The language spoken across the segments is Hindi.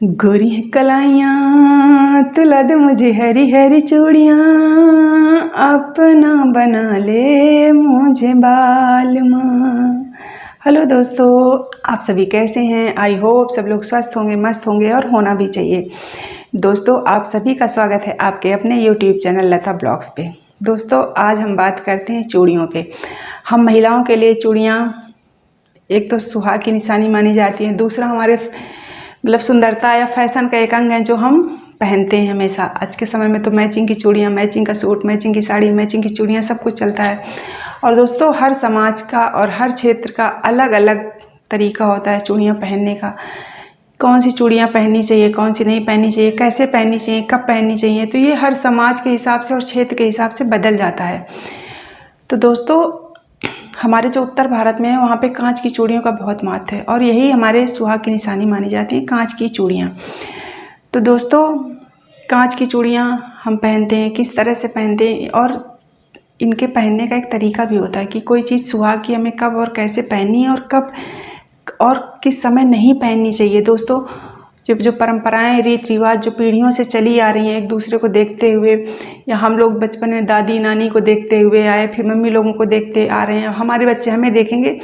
गोरी है कलाइयाँ तुला दे मुझे हरी हरी चूड़ियाँ, अपना बना ले मुझे बालमा। हेलो दोस्तों, आप सभी कैसे हैं? आई होप सब लोग स्वस्थ होंगे, मस्त होंगे और होना भी चाहिए। दोस्तों, आप सभी का स्वागत है आपके अपने यूट्यूब चैनल लता ब्लॉग्स पे। दोस्तों, आज हम बात करते हैं चूड़ियों पे। हम महिलाओं के लिए चूड़ियाँ एक तो सुहाग की निशानी मानी जाती हैं, दूसरा हमारे मतलब सुंदरता या फैशन का एक अंग है जो हम पहनते हैं हमेशा। आज के समय में तो मैचिंग की चूड़ियाँ, मैचिंग का सूट, मैचिंग की साड़ी, मैचिंग की चूड़ियाँ सब कुछ चलता है। और दोस्तों, हर समाज का और हर क्षेत्र का अलग अलग तरीका होता है चूड़ियाँ पहनने का। कौन सी चूड़ियाँ पहननी चाहिए, कौन सी नहीं पहननी चाहिए, कैसे पहननी चाहिए, कब पहननी चाहिए, तो ये हर समाज के हिसाब से और क्षेत्र के हिसाब से बदल जाता है। तो दोस्तों, हमारे जो उत्तर भारत में है वहाँ पे कांच की चूड़ियों का बहुत महत्व है और यही हमारे सुहाग की निशानी मानी जाती है, कांच की चूड़ियाँ। तो दोस्तों, कांच की चूड़ियाँ हम पहनते हैं, किस तरह से पहनते हैं और इनके पहनने का एक तरीका भी होता है कि कोई चीज़ सुहाग की हमें कब और कैसे पहननी है और कब और किस समय नहीं पहननी चाहिए। दोस्तों, जो परंपराएं, रीति रिवाज जो पीढ़ियों से चली आ रही हैं एक दूसरे को देखते हुए, या हम लोग बचपन में दादी नानी को देखते हुए आए, फिर मम्मी लोगों को देखते आ रहे हैं, हमारे बच्चे हमें देखेंगे,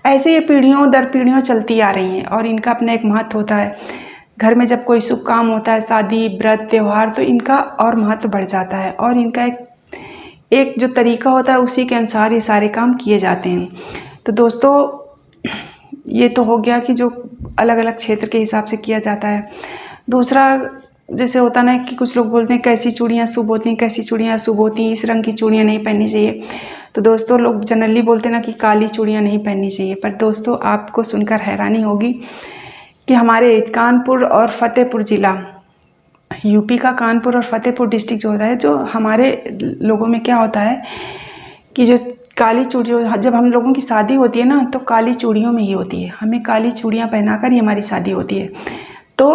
ऐसे ये पीढ़ियों दर पीढ़ियों चलती आ रही हैं और इनका अपना एक महत्व होता है। घर में जब कोई शुभ काम होता है, शादी, व्रत, त्यौहार, तो इनका और महत्व बढ़ जाता है और इनका एक जो तरीका होता है उसी के अनुसार ये सारे काम किए जाते हैं। तो दोस्तों, ये तो हो गया कि जो अलग अलग क्षेत्र के हिसाब से किया जाता है। दूसरा, जैसे होता ना कि कुछ लोग बोलते हैं कैसी चूड़ियाँ शुभ होती हैं, कैसी चूड़ियाँ अशुभ होती हैं, इस रंग की चूड़ियाँ नहीं पहननी चाहिए। तो दोस्तों, लोग जनरली बोलते हैं ना कि काली चूड़ियाँ नहीं पहननी चाहिए, पर दोस्तों आपको सुनकर हैरानी होगी कि हमारे कानपुर और फतेहपुर ज़िला, यूपी का कानपुर और फतेहपुर डिस्ट्रिक्ट जो होता है, जो हमारे लोगों में क्या होता है कि जो काली चूड़ियों, जब हम लोगों की शादी होती है ना तो काली चूड़ियों में ही होती है, हमें काली चूड़ियाँ पहनाकर ही हमारी शादी होती है। तो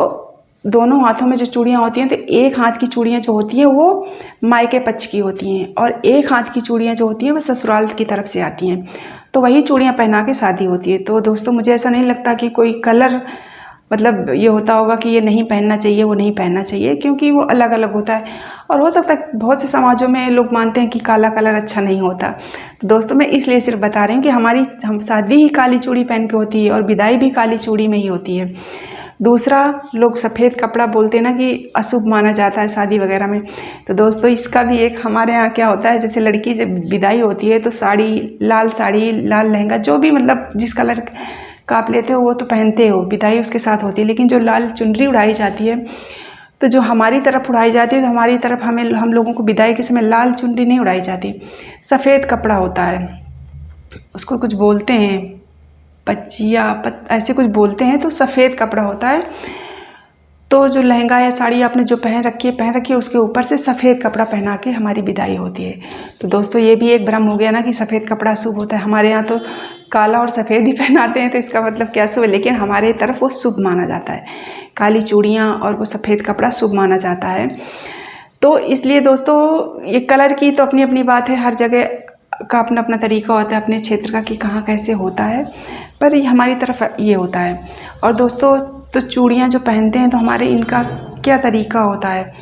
दोनों हाथों में जो चूड़ियाँ होती हैं, तो एक हाथ की चूड़ियाँ जो होती हैं वो मायके पक्ष की होती हैं और एक हाथ की चूड़ियाँ जो होती हैं वो ससुराल की तरफ से आती हैं, तो वही चूड़ियाँ पहना के शादी होती है। तो दोस्तों, मुझे ऐसा नहीं लगता कि कोई कलर मतलब ये होता होगा कि ये नहीं पहनना चाहिए, वो नहीं पहनना चाहिए, क्योंकि वो अलग अलग होता है। और हो सकता है बहुत से समाजों में लोग मानते हैं कि काला कलर अच्छा नहीं होता। तो दोस्तों, मैं इसलिए सिर्फ बता रही हूँ कि हम शादी ही काली चूड़ी पहन के होती है और विदाई भी काली चूड़ी में ही होती है। दूसरा, लोग सफ़ेद कपड़ा बोलते हैं ना कि अशुभ माना जाता है शादी वगैरह में। तो दोस्तों, इसका भी एक हमारे यहाँ क्या होता है, जैसे लड़की जब विदाई होती है तो साड़ी, लाल लहंगा, जो भी मतलब जिस कलर का आप लेते हो वो तो पहनते हो, विदाई उसके साथ होती है। लेकिन जो लाल चुनरी उड़ाई जाती है, तो जो हमारी तरफ उड़ाई जाती है, तो हमारी तरफ हम लोगों को विदाई के समय लाल चुनरी नहीं उड़ाई जाती, सफ़ेद कपड़ा होता है, उसको कुछ बोलते हैं, ऐसे कुछ बोलते हैं, तो सफ़ेद कपड़ा होता है। तो जो लहंगा या साड़ी आपने जो पहन रखी है उसके ऊपर से सफ़ेद कपड़ा पहना के हमारी विदाई होती है। तो दोस्तों, ये भी एक भ्रम हो गया ना कि सफ़ेद कपड़ा शुभ होता है। हमारे यहाँ तो काला और सफ़ेद ही पहनाते हैं, तो इसका मतलब क्या शुभ है, लेकिन हमारे तरफ वो शुभ माना जाता है। काली चूड़ियाँ और वो सफ़ेद कपड़ा शुभ माना जाता है। तो इसलिए दोस्तों, ये कलर की तो अपनी अपनी बात है, हर जगह का अपना अपना तरीका होता है, अपने क्षेत्र का कि कहाँ कैसे होता है, पर हमारी तरफ ये होता है। और दोस्तों, तो चूड़ियाँ जो पहनते हैं तो हमारे इनका क्या तरीका होता है।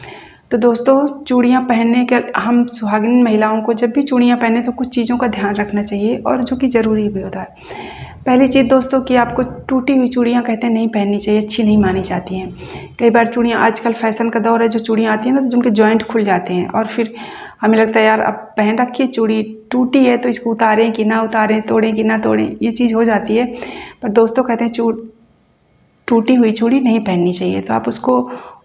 तो दोस्तों, चूड़ियाँ पहनने के, हम सुहागिन महिलाओं को जब भी चूड़ियाँ पहने तो कुछ चीज़ों का ध्यान रखना चाहिए और जो कि ज़रूरी भी होता है। पहली चीज़ दोस्तों कि आपको टूटी हुई चूड़ियाँ कहते हैं नहीं पहननी चाहिए, अच्छी नहीं मानी जाती हैं। कई बार चूड़ियाँ, आजकल फैशन का दौर है, जो चूड़ियाँ आती हैं ना तो जिनके जॉइंट खुल जाते हैं और फिर हमें लगता है यार अब पहन रखी है चूड़ी, टूटी है तो इसको उतारें कि ना उतारें, तोड़ें कि ना तोड़ें, ये चीज़ हो जाती है। पर दोस्तों, कहते हैं टूटी हुई चूड़ी नहीं पहननी चाहिए, तो आप उसको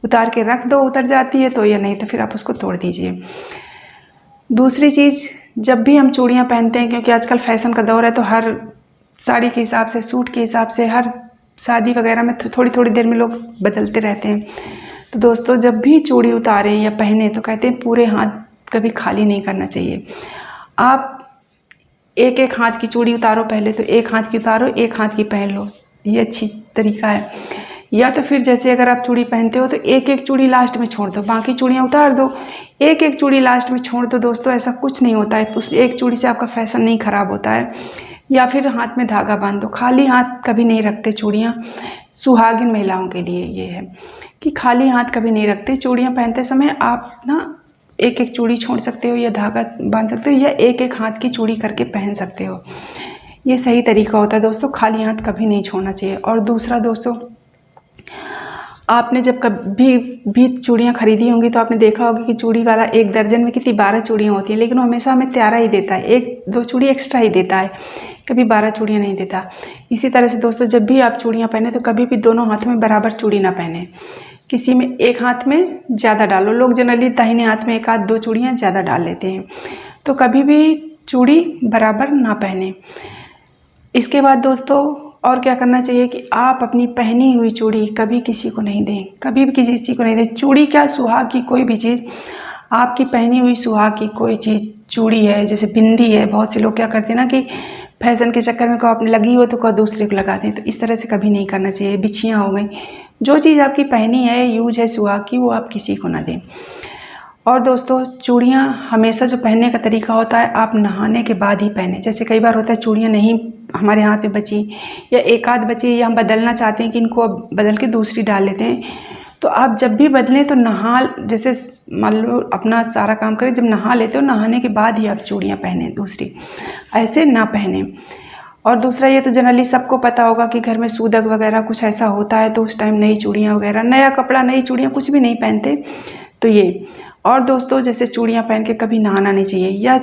उतार के रख दो, उतर जाती है तो, या नहीं तो फिर आप उसको तोड़ दीजिए। दूसरी चीज़, जब भी हम चूड़ियाँ पहनते हैं, क्योंकि आजकल फैशन का दौर है, तो हर साड़ी के हिसाब से, सूट के हिसाब से, हर शादी वगैरह में थोड़ी थोड़ी देर में लोग बदलते रहते हैं। तो दोस्तों, जब भी चूड़ी उतारें या पहने तो कहते हैं पूरे हाथ कभी खाली नहीं करना चाहिए। आप एक एक हाथ की चूड़ी उतारो, पहले तो एक हाथ की उतारो, एक हाथ की पहन लो, ये अच्छी तरीका है। या तो फिर जैसे अगर आप चूड़ी पहनते हो तो एक एक चूड़ी लास्ट में छोड़ दो, बाकी चूड़ियाँ उतार दो, एक एक चूड़ी लास्ट में छोड़ दो। दोस्तों, ऐसा कुछ नहीं होता है, उस एक चूड़ी से आपका फैशन नहीं ख़राब होता है। या फिर हाथ में धागा बांध दो। खाली हाथ कभी नहीं रखते चूड़ियाँ, सुहागिन महिलाओं के लिए ये है कि खाली हाथ कभी नहीं रखते। चूड़ियाँ पहनते समय आप ना एक एक चूड़ी छोड़ सकते हो या धागा बांध सकते हो, या एक एक हाथ की चूड़ी करके पहन सकते हो। ये सही तरीका होता है दोस्तों, खाली हाथ कभी नहीं छोड़ना चाहिए। और दूसरा दोस्तों, आपने जब कभी भी चूड़ियाँ खरीदी होंगी तो आपने देखा होगा कि चूड़ी वाला एक दर्जन में कितनी 12 चूड़ियाँ होती हैं, लेकिन वो हमेशा हमें 13 ही देता है, 1-2 चूड़ी एक्स्ट्रा ही देता है, कभी 12 चूड़ियाँ नहीं देता। इसी तरह से दोस्तों, जब भी आप चूड़ियाँ पहने तो कभी भी दोनों हाथ में बराबर चूड़ी ना पहने, किसी में एक हाथ में ज़्यादा डालो। लोग जनरली दाहिने हाथ में 1-2 चूड़ियाँ ज़्यादा डाल लेते हैं, तो कभी भी चूड़ी बराबर ना पहने। इसके बाद दोस्तों और क्या करना चाहिए कि आप अपनी पहनी हुई चूड़ी कभी किसी को नहीं दें, कभी भी किसी को नहीं दें। चूड़ी क्या, सुहाग की कोई भी चीज़, आपकी पहनी हुई सुहाग की कोई चीज़, चूड़ी है, जैसे बिंदी है, बहुत से लोग क्या करते हैं ना कि फैशन के चक्कर में को आप लगी हो तो को दूसरे को लगाते हैं, तो इस तरह से कभी नहीं करना चाहिए। बिछियाँ हो गई, जो चीज़ आपकी पहनी है, यूज है सुहाग की, वो आप किसी को ना दें। और दोस्तों, चूड़ियाँ हमेशा जो पहनने का तरीका होता है, आप नहाने के बाद ही पहने। जैसे कई बार होता है चूड़ियाँ नहीं हमारे हाथ में बची, या एक आध बची, या हम बदलना चाहते हैं कि इनको अब बदल के दूसरी डाल लेते हैं, तो आप जब भी बदलें तो नहा, जैसे मान लो अपना सारा काम करें, जब नहा लेते हो नहाने के बाद ही आप चूड़ियाँ पहने दूसरी, ऐसे ना पहने। और दूसरा, ये तो जनरली सबको पता होगा कि घर में सूदक वगैरह कुछ ऐसा होता है तो उस टाइम नई चूड़ियाँ वगैरह, नया कपड़ा, नई चूड़ियाँ कुछ भी नहीं पहनते, तो ये। और दोस्तों, जैसे चूड़ियाँ पहन के कभी नहाना नहीं चाहिए, या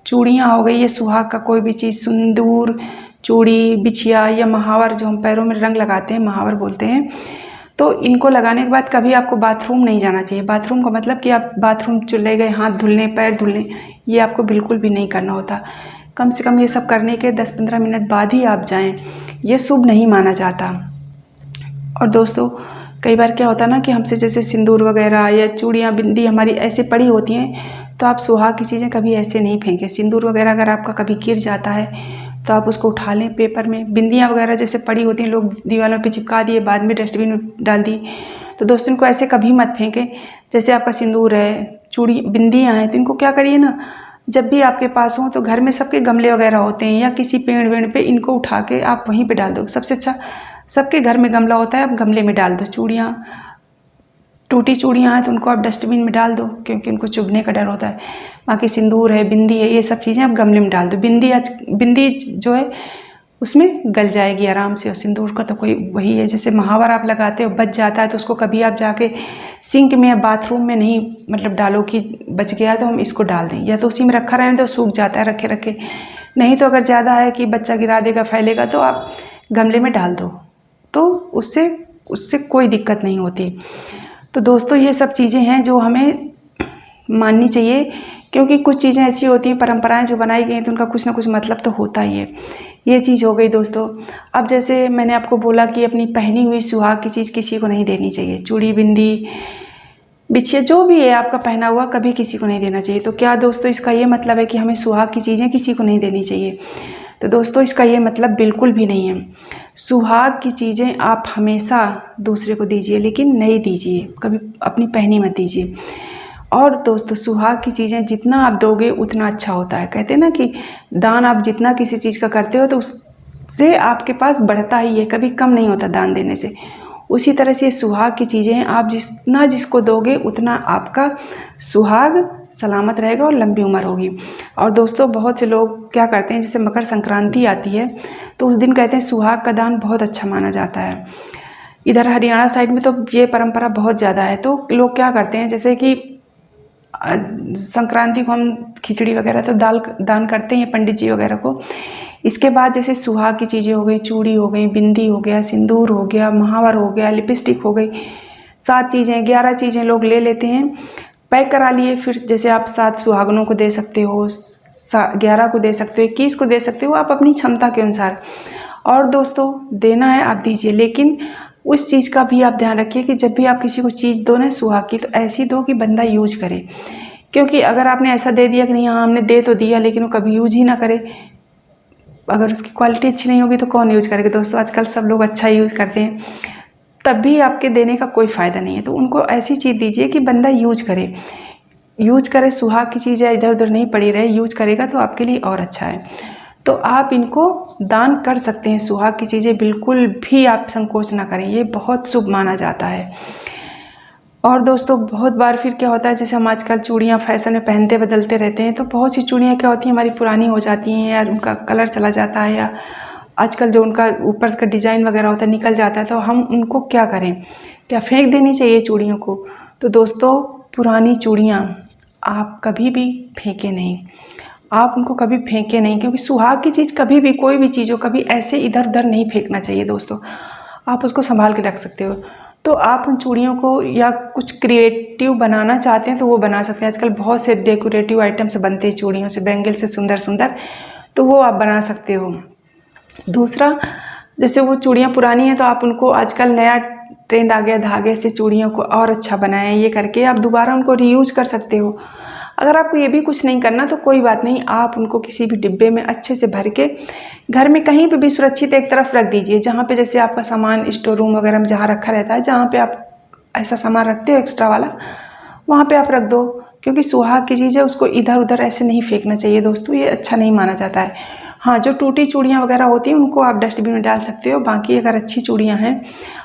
चूड़ियाँ हो गई, ये सुहाग का कोई भी चीज़, सिंदूर, चूड़ी, बिछिया या महावर, जो हम पैरों में रंग लगाते हैं, महावर बोलते हैं, तो इनको लगाने के बाद कभी आपको बाथरूम नहीं जाना चाहिए। बाथरूम का मतलब कि आप बाथरूम चले गए, हाथ धुलने, पैर धुलने, ये आपको बिल्कुल भी नहीं करना होता। कम से कम ये सब करने के 10-15 मिनट बाद ही आप जाएं, ये शुभ नहीं माना जाता। और दोस्तों, कई बार क्या होता है ना कि हमसे जैसे सिंदूर वगैरह या चूड़ियाँ, बिंदी हमारी ऐसे पड़ी होती हैं, तो आप सुहाग की चीज़ें कभी ऐसे नहीं फेंकें। सिंदूर वगैरह अगर आपका कभी गिर जाता है तो आप उसको उठा लें पेपर में। बिंदियाँ वगैरह जैसे पड़ी होती हैं, लोग दीवारों पे चिपका दिए, बाद में डस्टबिन में डाल दी, तो दोस्तों इनको ऐसे कभी मत फेंकें। जैसे आपका सिंदूर है, चूड़ी, बिंदियाँ हैं, तो इनको क्या करिए ना, जब भी आपके पास हो तो घर में सबके गमले वगैरह होते हैं या किसी पेड़ वेड़ पे, इनको उठा के आप वहीं पे डाल दो। सबसे अच्छा, सबके घर में गमला होता है, आप गमले में डाल दो। चूड़ियाँ, टूटी चूड़ियाँ हैं तो उनको आप डस्टबिन में डाल दो, क्योंकि उनको चुभने का डर होता है। बाकी सिंदूर है, बिंदी है, ये सब चीज़ें आप गमले में डाल दो। बिंदी जो है उसमें गल जाएगी आराम से, और सिंदूर का तो कोई वही है, जैसे महावर आप लगाते हो, बच जाता है तो उसको कभी आप जाके सिंक में या बाथरूम में नहीं मतलब डालो कि बच गया तो हम इसको डाल दें, या तो उसी में रखा रहने तो सूख जाता है रखे रखे। नहीं तो अगर ज़्यादा है कि बच्चा गिरा देगा, फैलेगा, तो आप गमले में डाल दो, तो उससे कोई दिक्कत नहीं होती। तो दोस्तों, ये सब चीज़ें हैं जो हमें माननी चाहिए, क्योंकि कुछ चीज़ें ऐसी होती हैं, परंपराएं जो बनाई गई हैं, तो उनका कुछ ना कुछ मतलब तो होता ही है। ये चीज़ हो गई दोस्तों। अब जैसे मैंने आपको बोला कि अपनी पहनी हुई सुहाग की चीज़ किसी को नहीं देनी चाहिए। चूड़ी, बिंदी, बिछिया, जो भी है आपका पहना हुआ, कभी किसी को नहीं देना चाहिए। तो क्या दोस्तों इसका ये मतलब है कि हमें सुहाग की चीज़ें किसी को नहीं देनी चाहिए? तो दोस्तों, इसका ये मतलब बिल्कुल भी नहीं है। सुहाग की चीज़ें आप हमेशा दूसरे को दीजिए, लेकिन नहीं दीजिए, कभी अपनी पहनी मत दीजिए। और दोस्तों, सुहाग की चीज़ें जितना आप दोगे उतना अच्छा होता है। कहते हैं ना कि दान आप जितना किसी चीज़ का करते हो तो उससे आपके पास बढ़ता ही है, कभी कम नहीं होता दान देने से। उसी तरह से ये सुहाग की चीज़ें आप जितना जिसको दोगे उतना आपका सुहाग सलामत रहेगा और लंबी उम्र होगी। और दोस्तों, बहुत से लोग क्या करते हैं, जैसे मकर संक्रांति आती है तो उस दिन कहते हैं सुहाग का दान बहुत अच्छा माना जाता है। इधर हरियाणा साइड में तो ये परंपरा बहुत ज़्यादा है। तो लोग क्या करते हैं, जैसे कि संक्रांति को हम खिचड़ी वगैरह तो दान करते हैं पंडित जी वगैरह को। इसके बाद जैसे सुहाग की चीज़ें हो गई, चूड़ी हो गई, बिंदी हो गया, सिंदूर हो गया, महावर हो गया, लिपस्टिक हो गई, 7 चीज़ें 11 चीज़ें लोग ले लेते हैं, पैक करा लिए। फिर जैसे आप 7 सुहागनों को दे सकते हो, 11 को दे सकते हो, 21 को दे सकते हो, आप अपनी क्षमता के अनुसार। और दोस्तों, देना है आप दीजिए, लेकिन उस चीज़ का भी आप ध्यान रखिए कि जब भी आप किसी को चीज़ दो ना सुहाग की, तो ऐसी दो कि बंदा यूज करे। क्योंकि अगर आपने ऐसा दे दिया कि नहीं, हाँ हमने दे तो दिया लेकिन वो कभी यूज ही ना करे, अगर उसकी क्वालिटी अच्छी नहीं होगी तो कौन यूज़ करेगा। दोस्तों, आजकल सब लोग अच्छा यूज़ करते हैं, तब भी आपके देने का कोई फ़ायदा नहीं है। तो उनको ऐसी चीज़ दीजिए कि बंदा यूज करे। सुहाग की चीज़ें इधर उधर नहीं पड़ी रहे, यूज करेगा तो आपके लिए और अच्छा है। तो आप इनको दान कर सकते हैं। सुहाग की चीज़ें बिल्कुल भी आप संकोच ना करें, ये बहुत शुभ माना जाता है। और दोस्तों बहुत बार फिर क्या होता है, जैसे हम आजकल चूड़ियाँ फैशन में पहनते बदलते रहते हैं, तो बहुत सी चूड़ियाँ क्या होती हैं हमारी पुरानी हो जाती हैं या उनका कलर चला जाता है, या आजकल जो उनका ऊपर का डिज़ाइन वगैरह होता है निकल जाता है, तो हम उनको क्या करें, क्या फेंक देनी चाहिए चूड़ियों को? तो दोस्तों पुरानी चूड़ियाँ आप कभी भी फेंके नहीं, आप उनको कभी फेंके नहीं, क्योंकि सुहाग की चीज़ कभी भी, कोई भी चीज़ हो, कभी ऐसे इधर उधर नहीं फेंकना चाहिए दोस्तों। आप उसको संभाल के रख सकते हो। तो आप उन चूड़ियों को या कुछ क्रिएटिव बनाना चाहते हैं तो वो बना सकते हैं। आजकल बहुत से डेकोरेटिव आइटम्स बनते हैं चूड़ियों से, बैंगल से सुंदर सुंदर, तो वो आप बना सकते हो। दूसरा, जैसे वो चूड़ियाँ पुरानी हैं तो आप उनको, आजकल नया ट्रेंड आ गया धागे से चूड़ियों को और अच्छा बनाएं, ये करके आप दोबारा उनको रीयूज कर सकते हो। अगर आपको ये भी कुछ नहीं करना तो कोई बात नहीं, आप उनको किसी भी डिब्बे में अच्छे से भर के घर में कहीं पे भी सुरक्षित एक तरफ रख दीजिए, जहाँ पे जैसे आपका सामान स्टोर रूम वगैरह में जहाँ रखा रहता है, जहाँ पे आप ऐसा सामान रखते हो एक्स्ट्रा वाला, वहाँ पे आप रख दो। क्योंकि सुहाग की चीज़ है, उसको इधर उधर ऐसे नहीं फेंकना चाहिए दोस्तों, ये अच्छा नहीं माना जाता है। हाँ, जो टूटी चूड़ियाँ वगैरह होती हैं उनको आप डस्टबिन में डाल सकते हो। बाकी अगर अच्छी चूड़ियाँ हैं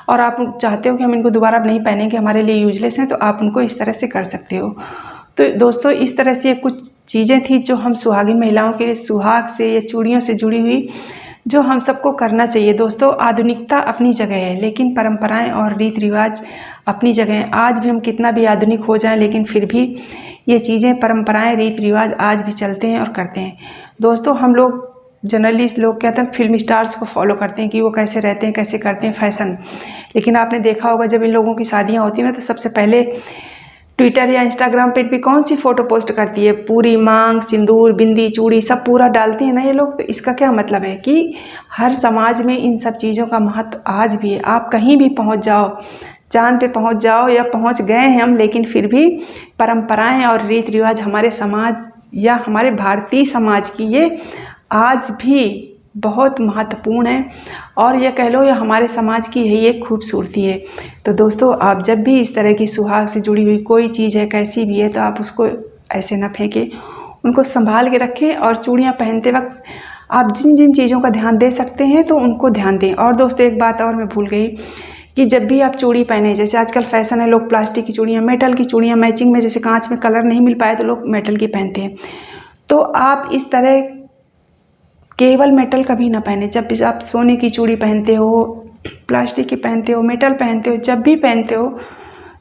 और आप चाहते हो कि हम इनको दोबारा नहीं पहनेंगे, हमारे लिए यूजलेस हैं, तो आप उनको इस तरह से कर सकते हो। तो दोस्तों इस तरह से कुछ चीज़ें थी जो हम सुहागिन महिलाओं के लिए सुहाग से या चूड़ियों से जुड़ी हुई, जो हम सबको करना चाहिए। दोस्तों आधुनिकता अपनी जगह है, लेकिन परंपराएं और रीति रिवाज अपनी जगह हैं। आज भी हम कितना भी आधुनिक हो जाएं, लेकिन फिर भी ये चीज़ें, परंपराएं, रीति रिवाज आज भी चलते हैं और करते हैं। दोस्तों हम लोग जनरली लोग कहते हैं फिल्म स्टार्स को फॉलो करते हैं कि वो कैसे रहते हैं, कैसे करते हैं फैशन, लेकिन आपने देखा होगा जब इन लोगों की शादियाँ होती हैं ना, तो सबसे पहले ट्विटर या इंस्टाग्राम पे भी कौन सी फ़ोटो पोस्ट करती है, पूरी मांग, सिंदूर, बिंदी, चूड़ी सब पूरा डालते हैं ना ये लोग। तो इसका क्या मतलब है कि हर समाज में इन सब चीज़ों का महत्व आज भी है। आप कहीं भी पहुंच जाओ, चांद पे पहुंच जाओ या पहुंच गए हैं हम, लेकिन फिर भी परंपराएं और रीति रिवाज हमारे समाज या हमारे भारतीय समाज की ये आज भी बहुत महत्वपूर्ण है, और यह कह लो या हमारे समाज की यही एक खूबसूरती है। तो दोस्तों आप जब भी इस तरह की सुहाग से जुड़ी हुई कोई चीज़ है, कैसी भी है, तो आप उसको ऐसे ना फेंकें, उनको संभाल के रखें। और चूड़ियाँ पहनते वक्त आप जिन जिन चीज़ों का ध्यान दे सकते हैं तो उनको ध्यान दें। और दोस्तों एक बात और मैं भूल गई कि जब भी आप चूड़ी पहने, जैसे आजकल फैशन है, लोग प्लास्टिक की चूड़ियाँ, मेटल की चूड़ियाँ मैचिंग में, जैसे कांच में कलर नहीं मिल पाए तो लोग मेटल की पहनते हैं, तो आप इस तरह केवल मेटल कभी ना पहने। जब भी आप सोने की चूड़ी पहनते हो, प्लास्टिक की पहनते हो, मेटल पहनते हो, जब भी पहनते हो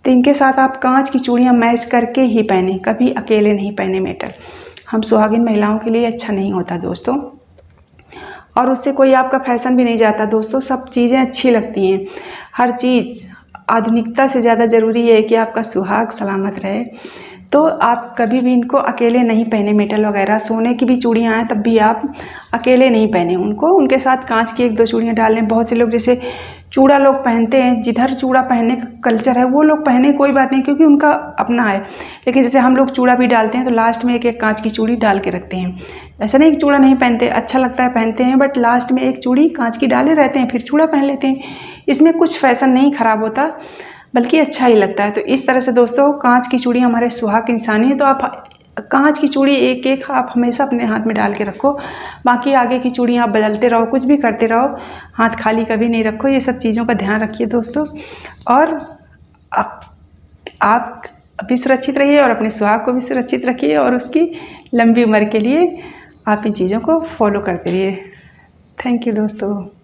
तो इनके साथ आप कांच की चूड़ियाँ मैच करके ही पहने, कभी अकेले नहीं पहने मेटल। हम सुहागिन महिलाओं के लिए अच्छा नहीं होता दोस्तों, और उससे कोई आपका फैशन भी नहीं जाता दोस्तों। सब चीज़ें अच्छी लगती हैं, हर चीज़ आधुनिकता से ज़्यादा ज़रूरी है कि आपका सुहाग सलामत रहे। तो आप कभी भी इनको अकेले नहीं पहने, मेटल वगैरह। सोने की भी चूड़ियाँ हैं तब भी आप अकेले नहीं पहने उनको, उनके साथ कांच की एक दो चूड़ियाँ डाल लें। बहुत से लोग जैसे चूड़ा लोग पहनते हैं, जिधर चूड़ा पहनने का कल्चर है वो लोग पहने, कोई बात नहीं, क्योंकि उनका अपना है। लेकिन जैसे हम लोग चूड़ा भी डालते हैं तो लास्ट में एक एक कांच की चूड़ी डाल के रखते हैं। ऐसा नहीं कि चूड़ा नहीं पहनते, अच्छा लगता है पहनते हैं, बट लास्ट में एक चूड़ी कांच की डाले रहते हैं, फिर चूड़ा पहन लेते हैं। इसमें कुछ फैशन नहीं खराब होता, बल्कि अच्छा ही लगता है। तो इस तरह से दोस्तों कांच की चूड़ी हमारे सुहाग की निशानी है, तो आप कांच की चूड़ी एक एक आप हमेशा अपने हाथ में डाल के रखो। बाकी आगे की चूड़ी आप बदलते रहो, कुछ भी करते रहो, हाथ खाली कभी नहीं रखो। ये सब चीज़ों का ध्यान रखिए दोस्तों, और आप भी सुरक्षित रहिए और अपने सुहाग को भी सुरक्षित रखिए, और उसकी लंबी उम्र के लिए आप इन चीज़ों को फॉलो करते रहिए। थैंक यू दोस्तों।